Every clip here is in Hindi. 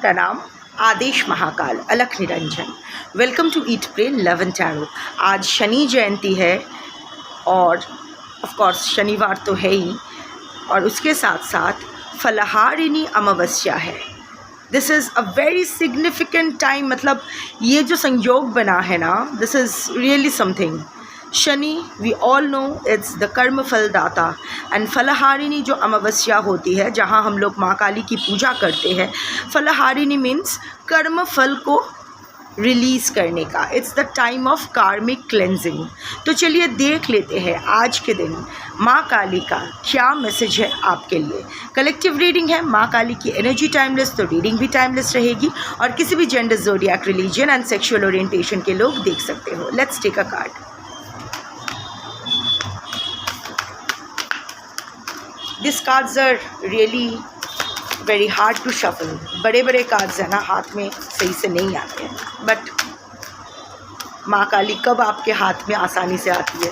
प्रणाम। आदेश Mahakal, Alakh Niranjan. Welcome to eat pray love and tarot. आज शनि जयंती है और ऑफ कोर्स शनिवार तो है ही, और उसके साथ साथ फलहारिणी अमावस्या है। This is a very significant time. मतलब ये जो संयोग बना है ना, this is really something. Shani, we all know it's the कर्म फल दाता, एंड फलहारिणी जो अमावस्या होती है, जहाँ हम लोग माँ काली की पूजा करते हैं। फलहारिणी मीन्स कर्म फल को रिलीज़ करने का। इट्स द टाइम ऑफ कार्मिक क्लेंजिंग। तो चलिए देख लेते हैं आज के दिन माँ काली का क्या मैसेज है आपके लिए। कलेक्टिव रीडिंग है, माँ काली की एनर्जी टाइमलेस, तो रीडिंग भी टाइमलेस रहेगी, और किसी भी gender, zodiac, religion and sexual orientation के लोग देख सकते हो। Let's take a card. These cards are really very hard to shuffle. बड़े बड़े कार्ड्स हैं ना, हाथ में सही से नहीं आते हैं, बट माँ काली कब आपके हाथ में आसानी से आती है,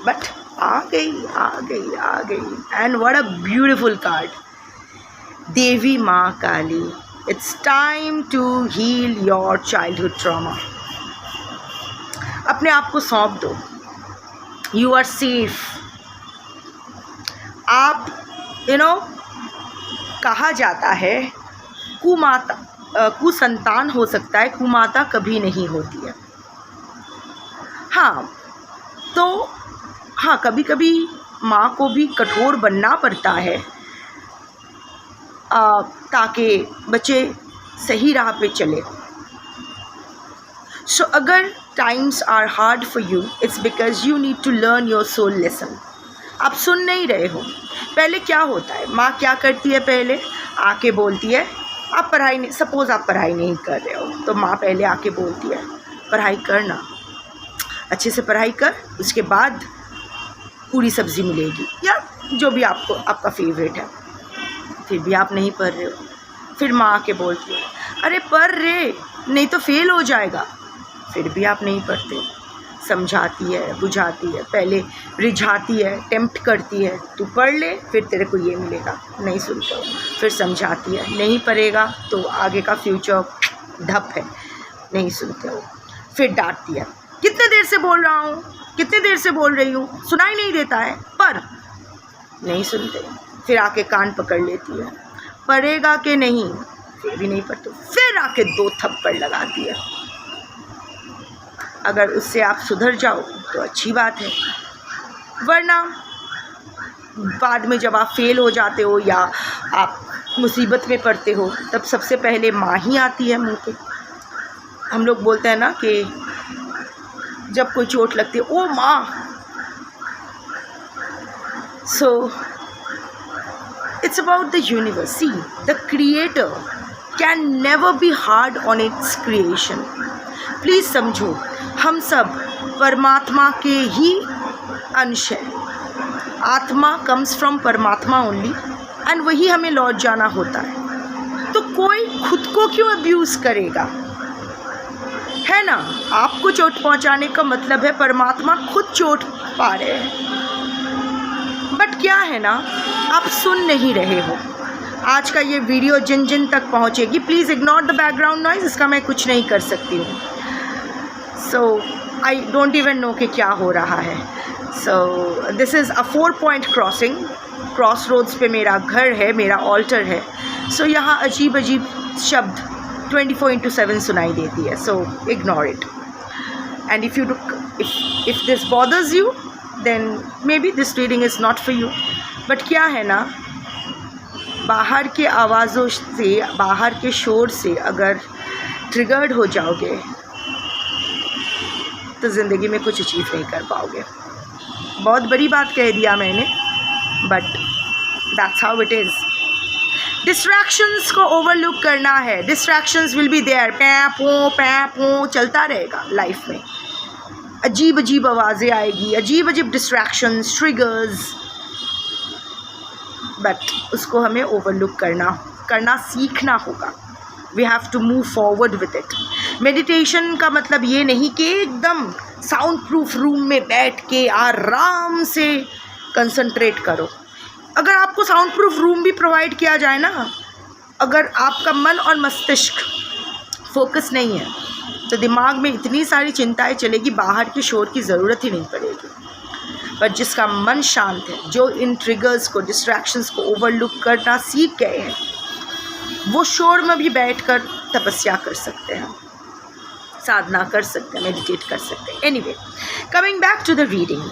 बट आ गई आ गई आ गई। And what a beautiful card, Devi माँ Kali. It's time to heal your childhood trauma. अपने आप को सौंप दो। You are safe. आप कहा जाता है कुसंतान हो सकता है, कुमाता कभी नहीं होती है। हाँ, तो हाँ, कभी कभी माँ को भी कठोर बनना पड़ता है ताकि बच्चे सही राह पे चले। सो अगर times are hard for you, it's because you need to learn your soul lesson. आप सुन नहीं रहे हो। पहले क्या होता है, माँ क्या करती है, पहले आके बोलती है आप पढ़ाई नहीं, सपोज़ आप पढ़ाई नहीं कर रहे हो, तो माँ पहले आके बोलती है पढ़ाई करना, अच्छे से पढ़ाई कर, उसके बाद पूरी सब्ज़ी मिलेगी, या जो भी आपको आपका फेवरेट है। फिर भी आप नहीं पढ़ रहे हो, फिर माँ आके बोलती है अरे पढ़ रहे, नहीं तो फेल हो जाएगा। फिर भी आप नहीं पढ़ते। समझाती है, बुझाती है, पहले रिझाती है, टेम्प्ट करती है, तू पढ़ ले फिर तेरे को ये मिलेगा, नहीं सुनते हो। फिर समझाती है, नहीं पढ़ेगा तो आगे का फ्यूचर धप है, नहीं सुनते हो। फिर डांटती है, कितने देर से बोल रहा हूँ, कितने देर से बोल रही हूँ, सुनाई नहीं देता है, पर नहीं सुनते। फिर आके कान पकड़ लेती है, पढ़ेगा कि नहीं, फिर भी नहीं पढ़ते। फिर आके 2 थप्पड़ लगाती है। अगर उससे आप सुधर जाओ तो अच्छी बात है, वरना बाद में जब आप फेल हो जाते हो या आप मुसीबत में पड़ते हो, तब सबसे पहले माँ ही आती है मुँह पे। हम लोग बोलते हैं ना कि जब कोई चोट लगती है, ओ माँ। So it's about the universe. See, the creator can never be hard on its creation. Please समझो, हम सब परमात्मा के ही अंश हैं। Atma comes from paramatma only, and वही हमें लौट जाना होता है। तो कोई खुद को क्यों अब्यूज़ करेगा, है ना। आपको चोट पहुंचाने का मतलब है परमात्मा खुद चोट पा रहे हैं। बट क्या है ना, आप सुन नहीं रहे हो। आज का ये वीडियो जिन जिन तक पहुंचेगी, please ignore the background noise, इसका मैं कुछ नहीं कर सकती हूँ। So I don't even know कि क्या हो रहा है। So this is a 4-point crossing. Crossroads पे मेरा घर है, मेरा ऑल्टर है। सो यहाँ अजीब अजीब शब्द 24/7 सुनाई देती है। So ignore it, and if this bothers you, then maybe this reading is not for you. But क्या है ना, बाहर के आवाज़ों से, बाहर के शोर से अगर ट्रिगर्ड हो जाओगे तो ज़िंदगी में कुछ अचीव नहीं कर पाओगे। बहुत बड़ी बात कह दिया मैंने, but that's how it is. Distractions को ओवरलुक करना है। डिस्ट्रैक्शंस विल बी देयर, पैं पो चलता रहेगा लाइफ में। अजीब अजीब आवाज़ें आएगी, अजीब अजीब डिस्ट्रैक्शंस, ट्रिगर्स, बट उसको हमें ओवरलुक करना सीखना होगा। We have to move forward with it. Meditation का मतलब ये नहीं कि एकदम साउंड प्रूफ रूम में बैठ के आराम से कंसंट्रेट करो। अगर आपको साउंड प्रूफ रूम भी प्रोवाइड किया जाए ना, अगर आपका मन और मस्तिष्क फोकस नहीं है तो दिमाग में इतनी सारी चिंताएं चलेगी, बाहर के शोर की ज़रूरत ही नहीं पड़ेगी। पर जिसका मन शांत है, जो इन ट्रिगर्स को, डिस्ट्रैक्शंस को ओवरलुक करना सीख गए हैं, वो शोर में भी बैठकर तपस्या कर सकते हैं, साधना कर सकते हैं, मेडिटेट कर सकते हैं। Anyway, coming back to the reading,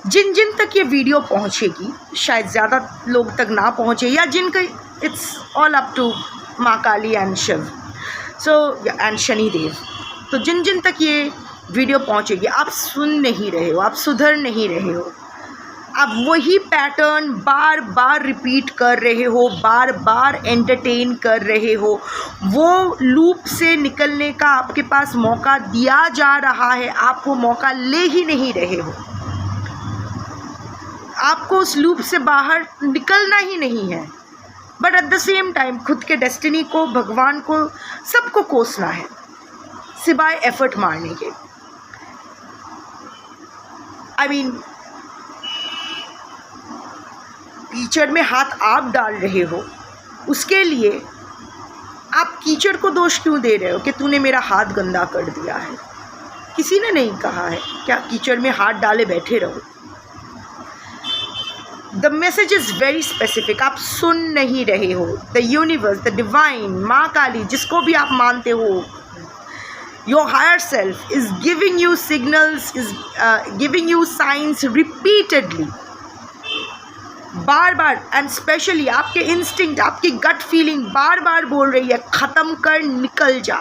जिन जिन तक ये वीडियो पहुंचेगी, शायद ज़्यादा लोग तक ना पहुंचे, या जिनका इट्स ऑल अप टू माँ काली एंड शिव एंड शनिदेव, तो जिन जिन तक ये वीडियो पहुंचेगी, आप सुन नहीं रहे हो, आप सुधर नहीं रहे हो, आप वही पैटर्न बार बार रिपीट कर रहे हो, बार बार एंटरटेन कर रहे हो, वो लूप से निकलने का आपके पास मौका दिया जा रहा है, आप वो मौका ले ही नहीं रहे हो। आपको उस लूप से बाहर निकलना ही नहीं है, but at the same time खुद के डेस्टिनी को, भगवान को, सबको कोसना है सिवाय एफर्ट मारने के। आई मीन, कीचड़ में हाथ आप डाल रहे हो, उसके लिए आप कीचड़ को दोष क्यों दे रहे हो कि तूने मेरा हाथ गंदा कर दिया है? किसी ने नहीं कहा है क्या कीचड़ में हाथ डाले बैठे रहो। The message is very specific, आप सुन नहीं रहे हो। द यूनिवर्स, द डिवाइन, माँ काली, जिसको भी आप मानते हो, your higher self is giving you signals, is giving you signs repeatedly, bar bar, and specially आपके इंस्टिंक्ट, आपकी गट फीलिंग बार बार बोल रही है ख़त्म कर, निकल जा,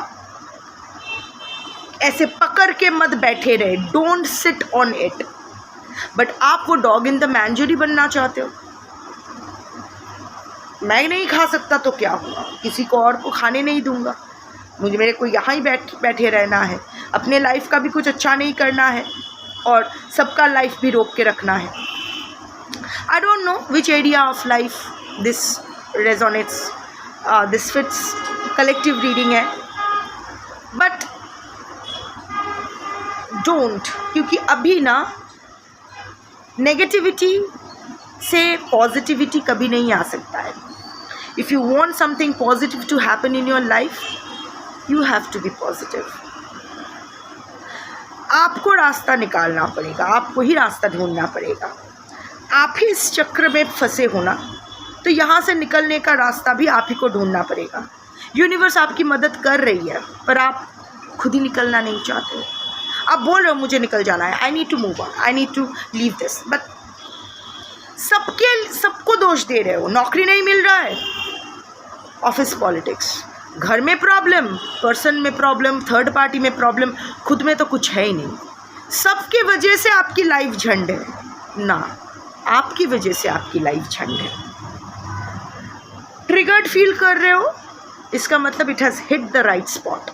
ऐसे पकड़ के मत बैठे रहे, don't sit on it. But आप वो डॉग इन द मैंजरी बनना चाहते हो। मैं नहीं खा सकता तो क्या हुआ, किसी को और को खाने नहीं दूंगा, मुझे, मेरे को यहाँ ही बैठे रहना है, अपने लाइफ का भी कुछ अच्छा नहीं करना है और सबका लाइफ भी रोक के रखना है। I don't know which area of life this resonates, this fits, collective reading है, बट डोंट, क्योंकि अभी ना नेगेटिविटी से पॉजिटिविटी कभी नहीं आ सकता है। If you want something positive to happen in your life, you have to be positive। आपको रास्ता निकालना पड़ेगा, आपको ही रास्ता ढूंढना पड़ेगा। आप ही इस चक्र में फंसे हो ना, तो यहाँ से निकलने का रास्ता भी आप ही को ढूंढना पड़ेगा। यूनिवर्स आपकी मदद कर रही है, पर आप खुद ही निकलना नहीं चाहते। आप बोल रहे हो मुझे निकल जाना है, I need to move on, I need to leave this, but सबको दोष दे रहे हो। नौकरी नहीं मिल रहा है, ऑफिस पॉलिटिक्स, घर में प्रॉब्लम, पर्सन में प्रॉब्लम, थर्ड पार्टी में प्रॉब्लम, खुद में तो कुछ है ही नहीं। सबकी वजह से आपकी लाइफ झंड है ना, आपकी वजह से आपकी लाइफ झंड है। ट्रिगर्ड फील कर रहे हो, इसका मतलब it has hit the right spot.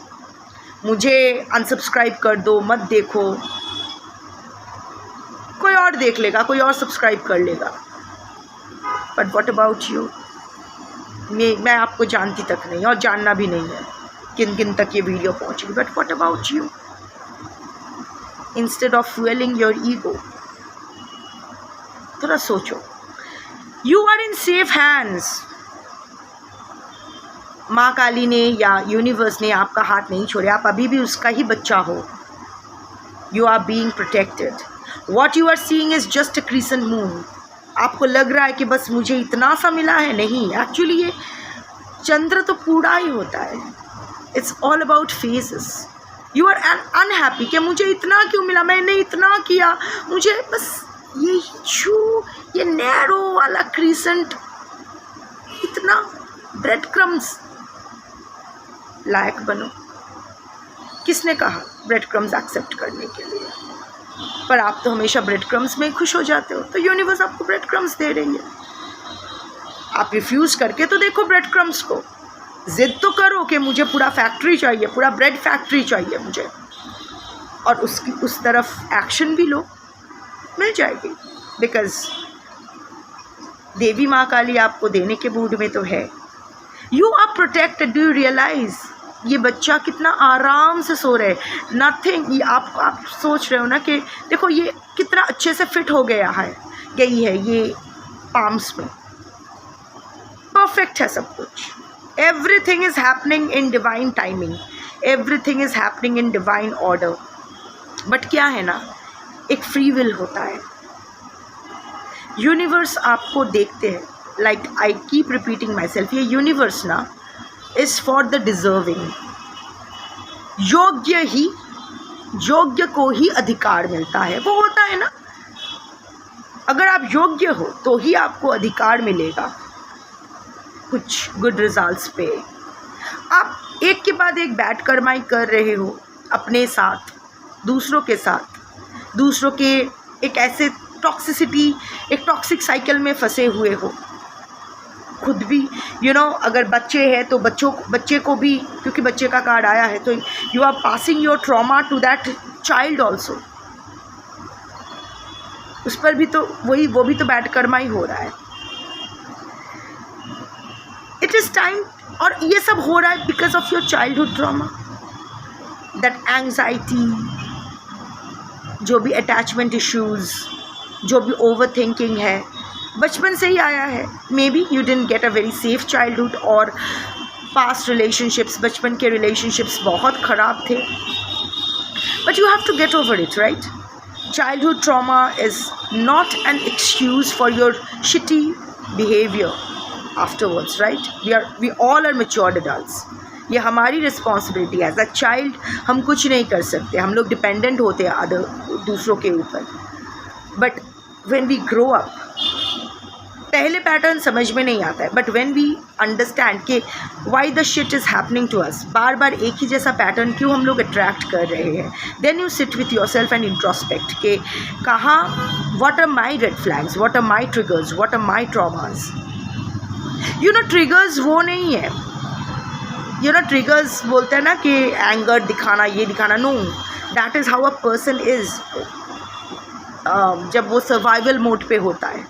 मुझे अनसब्सक्राइब कर दो, मत देखो, कोई और देख लेगा, कोई और सब्सक्राइब कर लेगा, बट व्हाट अबाउट यू? मैं आपको जानती तक नहीं और जानना भी नहीं है किन किन तक ये वीडियो पहुंचेगी, but what about you? Instead of fuelling your ego, थोड़ा सोचो। You are in safe hands. माँ काली ने या यूनिवर्स ने आपका हाथ नहीं छोड़े, आप अभी भी उसका ही बच्चा हो। You are being protected. What you are seeing is just a crescent moon. आपको लग रहा है कि बस मुझे इतना सा मिला है, नहीं, एक्चुअली ये चंद्र तो पूरा ही होता है। It's all about phases. You are unhappy कि मुझे इतना क्यों मिला, मैंने इतना किया, मुझे बस ये नैरो वाला क्रिसेंट, इतना ब्रेड क्रम्स लायक बनो। किसने कहा ब्रेड क्रम्स एक्सेप्ट करने के लिए? पर आप तो हमेशा ब्रेड क्रम्स में खुश हो जाते हो, तो यूनिवर्स आपको ब्रेड क्रम्स दे रही है। आप रिफ्यूज़ करके तो देखो ब्रेड क्रम्स को, जिद तो करो कि मुझे पूरा फैक्ट्री चाहिए, पूरा ब्रेड फैक्ट्री चाहिए मुझे, और उसकी उस तरफ एक्शन भी लो, मिल जाएगी। बिकॉज देवी माँ काली आपको देने के मूड में तो है। You are protected. Do you realise ये बच्चा कितना आराम से सो रहे, नथिंग। आप सोच रहे हो ना कि देखो ये कितना अच्छे से फिट हो गया है, गई है ये पाम्स में, परफेक्ट है सब कुछ। Everything is happening in divine timing. Everything is happening in divine order. But क्या है ना, एक फ्री विल होता है. यूनिवर्स आपको देखते हैं. Like I keep repeating my self, ये यूनिवर्स ना इज़ फॉर द डिजर्विंग. योग्य को ही अधिकार मिलता है. वो होता है ना, अगर आप योग्य हो तो ही आपको अधिकार मिलेगा कुछ गुड रिजल्ट्स पे. आप एक के बाद एक बैड कर्माई कर रहे हो अपने साथ, दूसरों के साथ, दूसरों के एक ऐसे टॉक्सिसिटी, एक टॉक्सिक साइकिल में फंसे हुए हो. खुद भी अगर बच्चे हैं तो बच्चे को भी, क्योंकि बच्चे का कार्ड आया है, तो you are passing your trauma to that child also. उस पर भी तो वो भी तो बैड कर्मा ही हो रहा है. It is time. और ये सब हो रहा है because of your childhood trauma, that anxiety, जो भी अटैचमेंट इश्यूज़, जो भी ओवर थिंकिंग है, बचपन से ही आया है. Maybe you didn't get a very safe childhood, और पास्ट रिलेशनशिप्स, बचपन के रिलेशनशिप्स बहुत ख़राब थे. But you have to get over it, right? Childhood trauma is not an excuse for your shitty behavior afterwards, right? We all are matured adults. ये हमारी रिस्पॉन्सिबिलिटी एज अ चाइल्ड. हम कुछ नहीं कर सकते, हम लोग डिपेंडेंट होते हैं दूसरों के ऊपर. But when we grow up, पहले पैटर्न समझ में नहीं आता है, बट व्हेन वी अंडरस्टैंड कि why the shit is happening to us, बार बार एक ही जैसा पैटर्न क्यों हम लोग अट्रैक्ट कर रहे हैं, then you sit with yourself and introspect के कहाँ, what are my red flags, what are my triggers, what are my traumas. Triggers वो नहीं है. ट्रिगर्स बोलते हैं ना कि एंगर दिखाना, ये दिखाना. No, that is how a person is जब वो सर्वाइवल मोड पे होता है.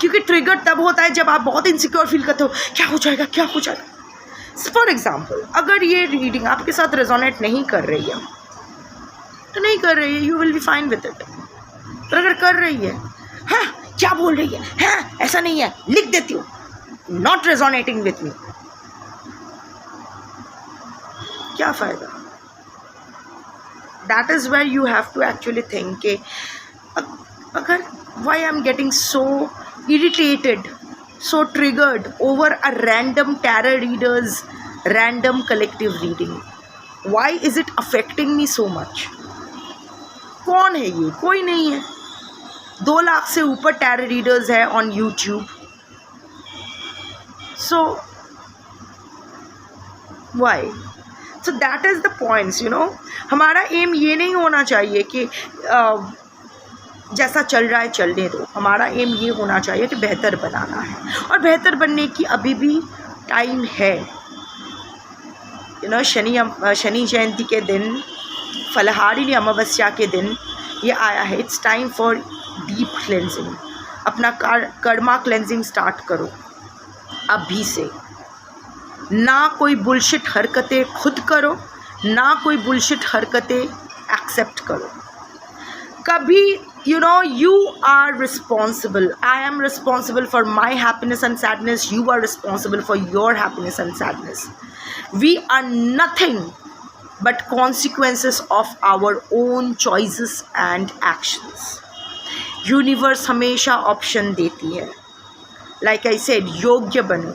क्योंकि ट्रिगर तब होता है जब आप बहुत इनसिक्योर फील करते हो, क्या हो जाएगा, क्या हो जाएगा. फॉर एग्जाम्पल, अगर ये रीडिंग आपके साथ रेजोनेट नहीं कर रही है तो नहीं कर रही है, you will be fine with it. पर अगर कर रही है, हाँ क्या बोल रही है, हाँ ऐसा नहीं है, लिख देती हूँ, नॉट रेजोनेटिंग विथ मी, क्या फ़ायदा. That is where you have to actually think कि अगर why I'm getting so irritated, so triggered over a random tarot reader's random collective reading. Why is it affecting me so much? कौन है ये? कोई नहीं है. 2 लाख से ऊपर tarot readers है on YouTube. So why? So that is the points, हमारा एम ये नहीं होना चाहिए कि जैसा चल रहा है चलने दो. हमारा एम ये होना चाहिए कि बेहतर बनाना है, और बेहतर बनने की अभी भी टाइम है. शनि जयंती के दिन, फलहारिणी अमावस्या के दिन ये आया है. It's time for deep cleansing. अपना कर्मा क्लेंजिंग स्टार्ट करो अभी से. ना कोई बुलशिट हरकतें खुद करो, ना कोई बुलशिट हरकतें एक्सेप्ट करो. कभी you are responsible. I am responsible for my happiness and sadness. You are responsible for your happiness and sadness. We are nothing but consequences of our own choices and actions. Universe हमेशा ऑप्शन देती है. Like I said, योग्य बनो.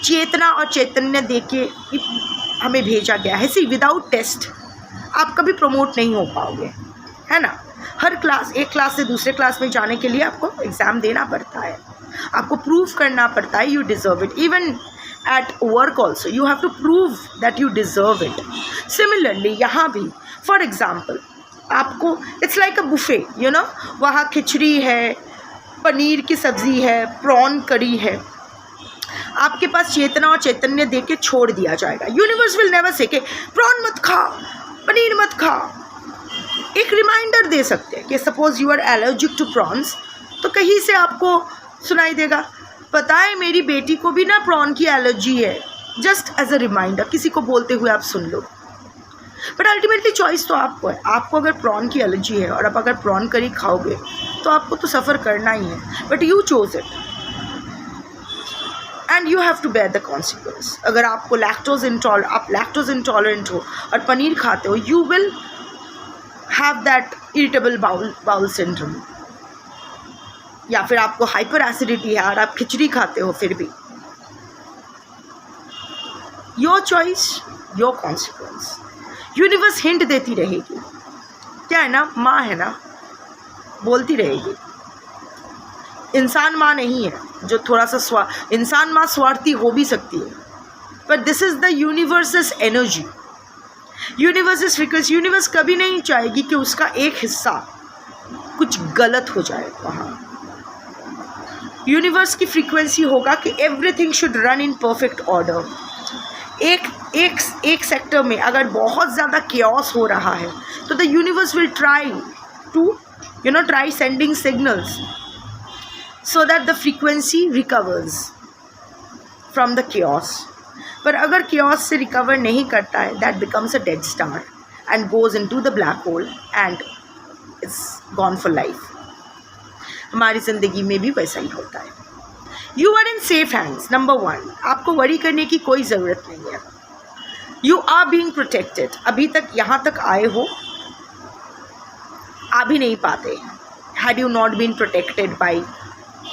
चेतना और चैतन्य देके हमें भेजा गया है. See, without test आप कभी प्रमोट नहीं हो पाओगे, है ना. हर क्लास, एक क्लास से दूसरे क्लास में जाने के लिए आपको एग्ज़ाम देना पड़ता है, आपको प्रूव करना पड़ता है you deserve it. Even at work also you have to prove that you deserve it. Similarly यहाँ भी, फॉर एग्ज़ाम्पल, आपको इट्स लाइक अ बुफे, वहाँ खिचड़ी है, पनीर की सब्ज़ी है, प्रॉन करी है. आपके पास चेतना और चैतन्य दे के छोड़ दिया जाएगा. यूनिवर्स विल नेवर से कि प्रॉन मत खा, पनीर मत खा. एक रिमाइंडर दे सकते हैं कि suppose you are allergic to prawns, तो कहीं से आपको सुनाई देगा, पता है मेरी बेटी को भी ना प्रॉन की एलर्जी है. जस्ट एज अ रिमाइंडर किसी को बोलते हुए आप सुन लो. बट अल्टीमेटली चॉइस तो आपको है. आपको अगर प्रॉन की एलर्जी है और आप अगर प्रॉन करी खाओगे तो आपको तो सफ़र करना ही है. But you chose it. And you have to bear the consequence. अगर आपको आप लैक्टोज इंटॉलरेंट हो और पनीर खाते हो, you will have that irritable bowel syndrome. या फिर आपको हाइपर एसिडिटी है और आप खिचड़ी खाते हो फिर भी. Your choice, your consequence. Universe hint देती रहेगी. क्या है ना, माँ है ना, बोलती रहेगी. इंसान माँ नहीं है जो थोड़ा सा इंसान माँ स्वार्थी हो भी सकती है, but this is the universes energy, universes frequency. Universe कभी नहीं चाहेगी कि उसका एक हिस्सा कुछ गलत हो जाए. वहाँ यूनिवर्स की फ्रीक्वेंसी होगा कि everything should run in perfect order. एक सेक्टर में अगर बहुत ज़्यादा केओस हो रहा है तो the universe will try to try sending signals so that the frequency recovers from the chaos. पर अगर chaos से recover नहीं करता है, that becomes a dead star and goes into the black hole and it's gone for life. हमारी ज़िंदगी में भी वैसा ही होता है. You are in safe hands. Number 1, आपको वरी करने की कोई ज़रूरत नहीं है. You are being protected. अभी तक यहाँ तक आए हो, आ भी नहीं पाते had you not been protected by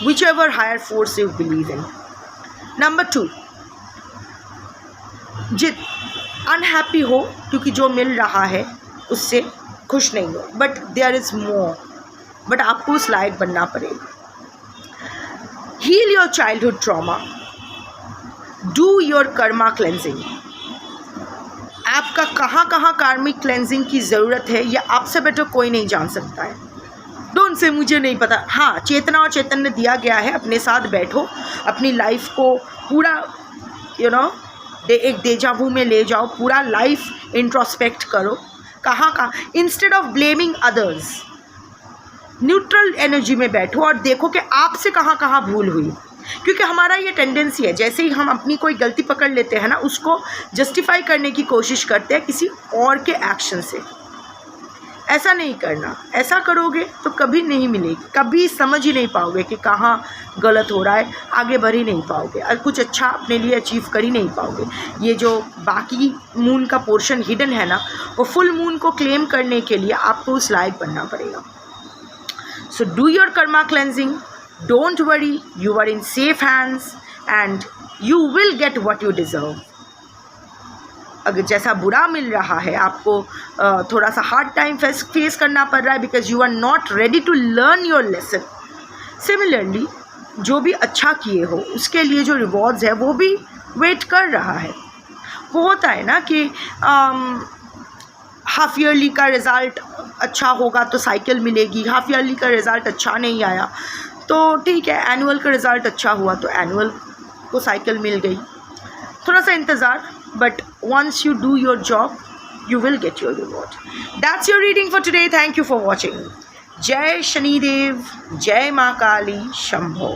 whichever higher force you believe in. Number 2, unhappy हो क्योंकि जो मिल रहा है उससे खुश नहीं हो, but there is more, but आपको उस लायक बनना पड़ेगा. Heal your childhood trauma, do your karma cleansing. आपका कहाँ कार्मिक क्लेंजिंग की ज़रूरत है ये आपसे बेटर कोई नहीं जान सकता है. डोंट से मुझे नहीं पता. हाँ, चेतना और चैतन्य दिया गया है. अपने साथ बैठो, अपनी लाइफ को पूरा एक डेजावू में ले जाओ, पूरा लाइफ इंट्रोस्पेक्ट करो. कहाँ instead of blaming others, neutral energy में बैठो और देखो कि आपसे कहाँ भूल हुई. क्योंकि हमारा ये टेंडेंसी है, जैसे ही हम अपनी कोई गलती पकड़ लेते हैं ना, उसको जस्टिफाई करने की कोशिश करते हैं किसी और के एक्शन से. ऐसा नहीं करना. ऐसा करोगे तो कभी नहीं मिलेगी, कभी समझ ही नहीं पाओगे कि कहाँ गलत हो रहा है, आगे बढ़ ही नहीं पाओगे और कुछ अच्छा अपने लिए अचीव कर ही नहीं पाओगे. ये जो बाकी मून का पोर्शन हिडन है ना, वो फुल मून को क्लेम करने के लिए आपको उस लायक बनना पड़ेगा. So do your karma cleansing, don't worry, you are in safe hands and you will get what you deserve. अगर जैसा बुरा मिल रहा है, आपको थोड़ा सा हार्ड टाइम फेस करना पड़ रहा है because you are not ready to learn your lesson. Similarly जो भी अच्छा किए हो उसके लिए जो रिवॉर्ड्स है वो भी वेट कर रहा है. वो होता है ना कि हाफ ईयरली का रिज़ल्ट अच्छा होगा तो साइकिल मिलेगी, हाफ ईयरली का रिज़ल्ट अच्छा नहीं आया तो ठीक है, एनुअल का रिज़ल्ट अच्छा हुआ तो एनुअल को साइकिल मिल गई. थोड़ा सा इंतज़ार, but once you do your job, you will get your reward. That's your reading for today. Thank you for watching. Jai Shanidev, Jai Ma Kali, Shambho.